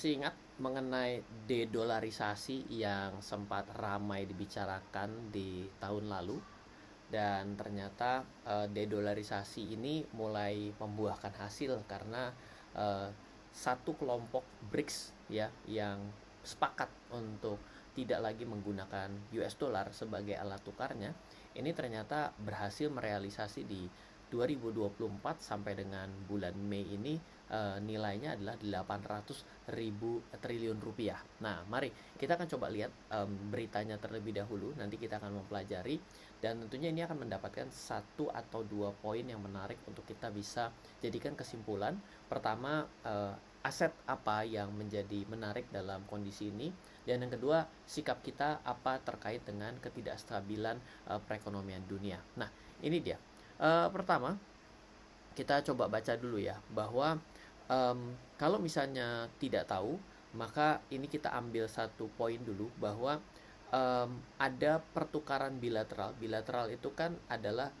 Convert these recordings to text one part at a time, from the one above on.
masih ingat mengenai dedolarisasi yang sempat ramai dibicarakan di tahun lalu, dan ternyata dedolarisasi ini mulai membuahkan hasil karena eh, satu kelompok BRICS ya yang sepakat untuk tidak lagi menggunakan US dollar sebagai alat tukarnya, ini ternyata berhasil merealisasi di 2024 sampai dengan bulan Mei ini nilainya adalah 800 ribu triliun rupiah. Nah, mari kita akan coba lihat beritanya terlebih dahulu. Nanti kita akan mempelajari dan tentunya ini akan mendapatkan satu atau dua poin yang menarik untuk kita bisa jadikan kesimpulan. Pertama, aset apa yang menjadi menarik dalam kondisi ini, dan yang kedua, sikap kita apa terkait dengan ketidakstabilan perekonomian dunia. Nah, ini dia. Pertama, kita coba baca dulu ya, bahwa kalau misalnya tidak tahu, maka ini kita ambil satu poin dulu, bahwa ada pertukaran bilateral. Bilateral itu kan adalah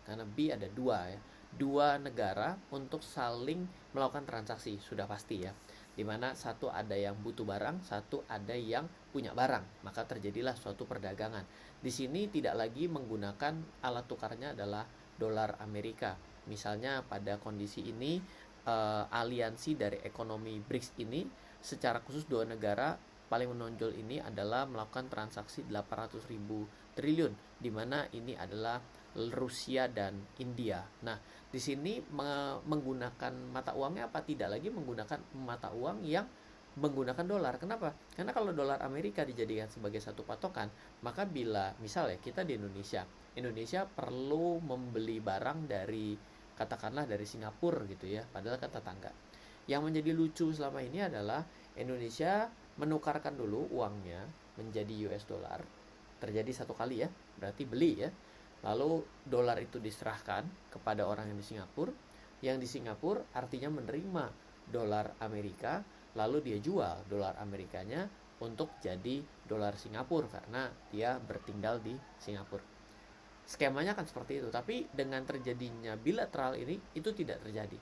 karena ada dua ya, dua negara untuk saling melakukan transaksi, sudah pasti ya, dimana satu ada yang butuh barang, satu ada yang punya barang, maka terjadilah suatu perdagangan. Di sini tidak lagi menggunakan alat tukarnya adalah dolar Amerika. Misalnya pada kondisi ini aliansi dari ekonomi BRICS ini, secara khusus dua negara paling menonjol ini adalah melakukan transaksi 800 ribu triliun, di mana ini adalah Rusia dan India. Nah, di sini menggunakan mata uangnya apa? Tidak lagi menggunakan mata uang yang menggunakan dolar. Kenapa? Karena kalau dolar Amerika dijadikan sebagai satu patokan, maka bila misalnya kita di Indonesia perlu membeli barang dari, katakanlah dari Singapura gitu ya, padahal kan tetangga. Yang menjadi lucu selama ini adalah Indonesia menukarkan dulu uangnya menjadi US dollar, terjadi satu kali ya, berarti beli ya. Lalu dolar itu diserahkan kepada orang yang di Singapura. Yang di Singapura artinya menerima dolar Amerika, lalu dia jual dolar Amerikanya untuk jadi dolar Singapura karena dia bertinggal di Singapura. Skemanya kan seperti itu, tapi dengan terjadinya bilateral ini itu tidak terjadi.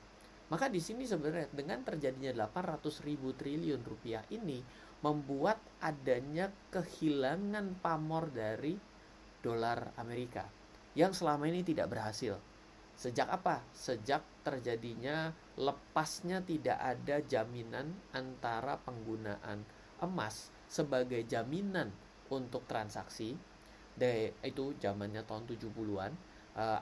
Maka di sini sebenarnya dengan terjadinya 800 ribu triliun rupiah ini membuat adanya kehilangan pamor dari dolar Amerika yang selama ini tidak berhasil. Sejak apa? Sejak terjadinya lepasnya tidak ada jaminan antara penggunaan emas sebagai jaminan untuk transaksi. Itu zamannya tahun 70-an,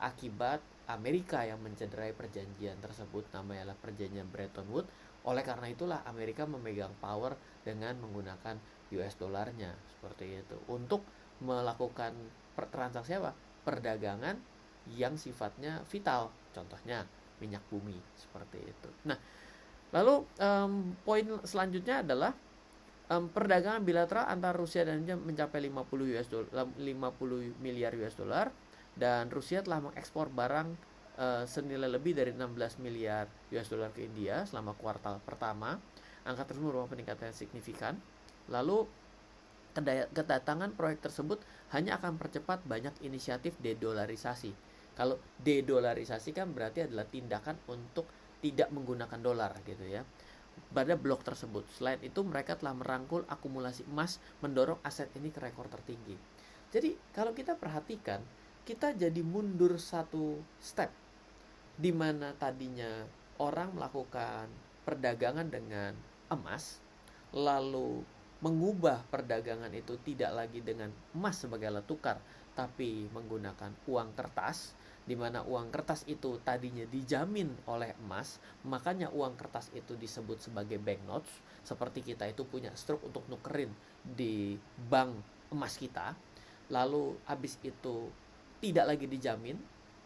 akibat Amerika yang mencederai perjanjian tersebut, namanya perjanjian Bretton Woods. Oleh karena itulah Amerika memegang power dengan menggunakan US dollarnya seperti itu untuk melakukan transaksi apa? Perdagangan yang sifatnya vital, contohnya minyak bumi seperti itu. Nah, lalu poin selanjutnya adalah perdagangan bilateral antara Rusia dan India mencapai 50 miliar US dollar, dan Rusia telah mengekspor barang senilai lebih dari 16 miliar US dollar ke India selama kuartal pertama. Angka tersebut merupakan peningkatan signifikan. Lalu kedatangan proyek tersebut hanya akan percepat banyak inisiatif dedolarisasi. Kalau dedolarisasi kan berarti adalah tindakan untuk tidak menggunakan dolar gitu ya, pada blok tersebut. Selain itu, mereka telah merangkul akumulasi emas, mendorong aset ini ke rekor tertinggi. Jadi kalau kita perhatikan, kita jadi mundur satu step, di mana tadinya orang melakukan perdagangan dengan emas, lalu mengubah perdagangan itu tidak lagi dengan emas sebagai alat tukar, tapi menggunakan uang kertas, di mana uang kertas itu tadinya dijamin oleh emas, makanya uang kertas itu disebut sebagai banknotes. Seperti kita itu punya struk untuk nukerin di bank emas kita, lalu habis itu tidak lagi dijamin,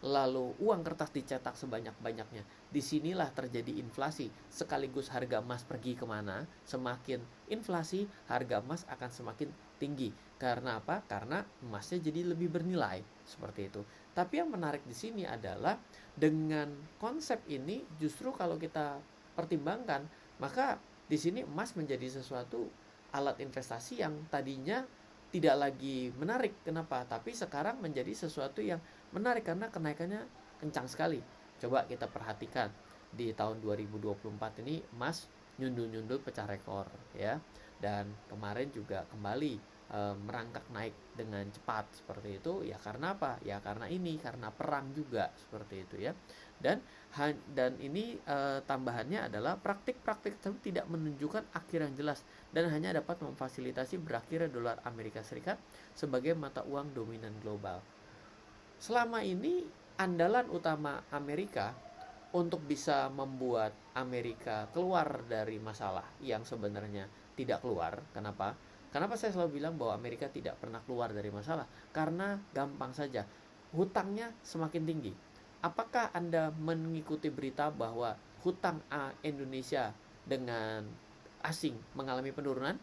lalu uang kertas dicetak sebanyak-banyaknya. Disinilah terjadi inflasi, sekaligus harga emas pergi kemana. Semakin inflasi, harga emas akan semakin tinggi. Karena apa? Karena emasnya jadi lebih bernilai, seperti itu. Tapi yang menarik di sini adalah dengan konsep ini, justru kalau kita pertimbangkan, maka di sini emas menjadi sesuatu alat investasi yang tadinya tidak lagi menarik. Kenapa? Tapi sekarang menjadi sesuatu yang menarik karena kenaikannya kencang sekali. Coba kita perhatikan di tahun 2024 ini emas nyundul-nyundul pecah rekor ya. Dan kemarin juga kembali merangkak naik dengan cepat seperti itu ya, karena apa? Ya karena perang juga seperti itu ya. Dan ini tambahannya adalah praktik-praktik tersebut tidak menunjukkan akhir yang jelas dan hanya dapat memfasilitasi berakhirnya dolar Amerika Serikat sebagai mata uang dominan global. Selama ini andalan utama Amerika untuk bisa membuat Amerika keluar dari masalah yang sebenarnya tidak keluar. Kenapa? Kenapa saya selalu bilang bahwa Amerika tidak pernah keluar dari masalah? Karena gampang saja, hutangnya semakin tinggi. Apakah Anda mengikuti berita bahwa hutang Indonesia dengan asing mengalami penurunan?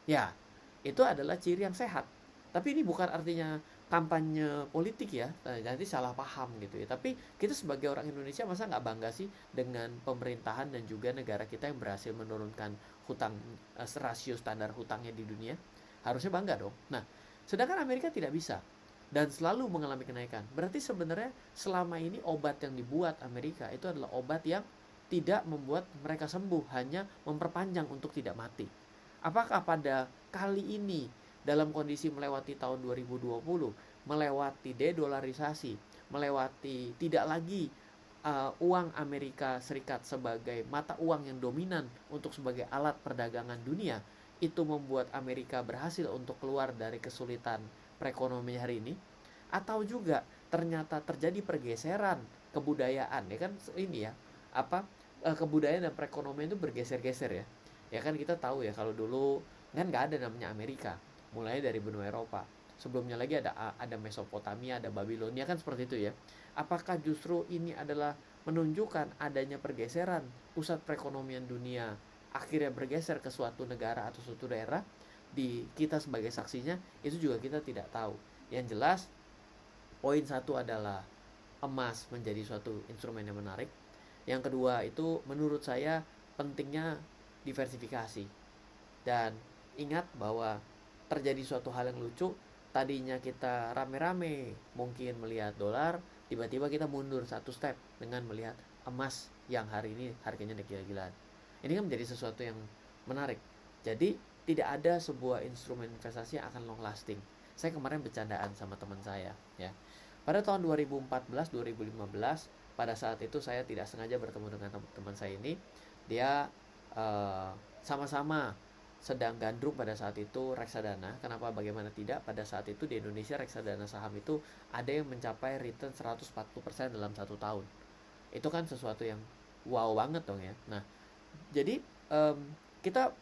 Ya, itu adalah ciri yang sehat. Tapi ini bukan artinya kampanye politik ya, nanti salah paham gitu ya. Tapi kita sebagai orang Indonesia masa nggak bangga sih dengan pemerintahan dan juga negara kita yang berhasil menurunkan hutang, rasio standar hutangnya di dunia? Harusnya bangga dong. Nah, sedangkan Amerika tidak bisa dan selalu mengalami kenaikan. Berarti sebenarnya selama ini obat yang dibuat Amerika itu adalah obat yang tidak membuat mereka sembuh, hanya memperpanjang untuk tidak mati. Apakah pada kali ini dalam kondisi melewati tahun 2020, melewati dedolarisasi, melewati tidak lagi uang Amerika Serikat sebagai mata uang yang dominan untuk sebagai alat perdagangan dunia, itu membuat Amerika berhasil untuk keluar dari kesulitan perekonomian hari ini? Atau juga ternyata terjadi pergeseran kebudayaan, ya kan ini ya, kebudayaan dan perekonomian itu bergeser-geser ya. Ya kan kita tahu ya, kalau dulu kan nggak ada namanya Amerika, mulai dari benua Eropa. Sebelumnya lagi ada Mesopotamia, ada Babilonia, kan seperti itu ya. Apakah justru ini adalah menunjukkan adanya pergeseran pusat perekonomian dunia akhirnya bergeser ke suatu negara atau suatu daerah? Di kita sebagai saksinya itu juga kita tidak tahu. Yang jelas poin satu adalah emas menjadi suatu instrumen yang menarik. Yang kedua itu menurut saya pentingnya diversifikasi. Dan ingat bahwa terjadi suatu hal yang lucu. Tadinya kita rame-rame mungkin melihat dolar, tiba-tiba kita mundur satu step dengan melihat emas yang hari ini harganya naik gila-gilaan. Ini kan menjadi sesuatu yang menarik. Jadi tidak ada sebuah instrumen investasi yang akan long lasting. Saya kemarin bercandaan sama teman saya ya. Pada tahun 2014-2015, pada saat itu saya tidak sengaja bertemu dengan teman saya ini. Dia sama-sama sedang gandrung pada saat itu reksadana. Kenapa bagaimana tidak? Pada saat itu di Indonesia reksadana saham itu ada yang mencapai return 140% dalam 1 tahun. Itu kan sesuatu yang wow banget dong ya. Nah, jadi kita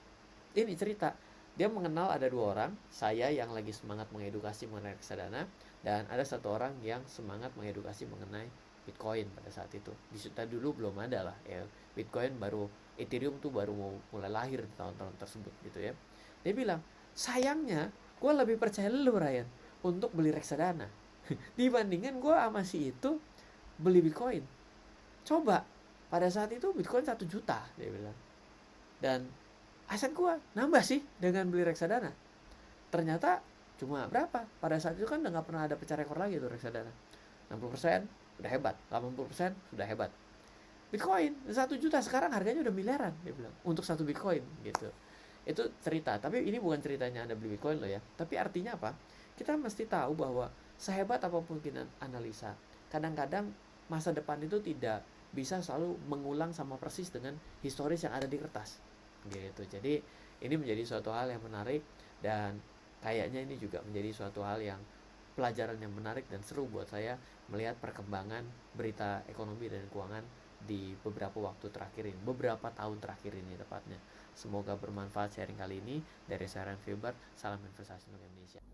ini cerita, dia mengenal ada 2 orang, saya yang lagi semangat mengedukasi mengenai reksadana, dan ada 1 orang yang semangat mengedukasi mengenai Bitcoin pada saat itu. Di Suta dulu belum ada lah ya. Bitcoin baru, Ethereum tuh baru mau mulai lahir di tahun-tahun tersebut gitu ya. Dia bilang, sayangnya gue lebih percaya lu Ryan untuk beli reksadana dibandingkan gue sama si itu beli Bitcoin. Coba pada saat itu Bitcoin 1 juta dia bilang, dan aset gue nambah sih dengan beli reksadana. Ternyata cuma berapa? Pada saat itu kan udah gak pernah ada pecah rekor lagi tuh reksadana. 60% udah hebat, 80% sudah hebat. Bitcoin 1 juta sekarang harganya udah miliaran dia bilang untuk 1 Bitcoin gitu. Itu cerita, tapi ini bukan ceritanya Anda beli Bitcoin loh ya. Tapi artinya apa? Kita mesti tahu bahwa sehebat apapun kita analisa, kadang-kadang masa depan itu tidak bisa selalu mengulang sama persis dengan historis yang ada di kertas gitu. Jadi ini menjadi suatu hal yang menarik, dan kayaknya ini juga menjadi suatu hal yang pelajaran yang menarik dan seru buat saya melihat perkembangan berita ekonomi dan keuangan di beberapa waktu terakhir ini, beberapa tahun terakhir ini tepatnya. Semoga bermanfaat sharing kali ini. Dari saya Ryan Filbert, salam investasi untuk Indonesia.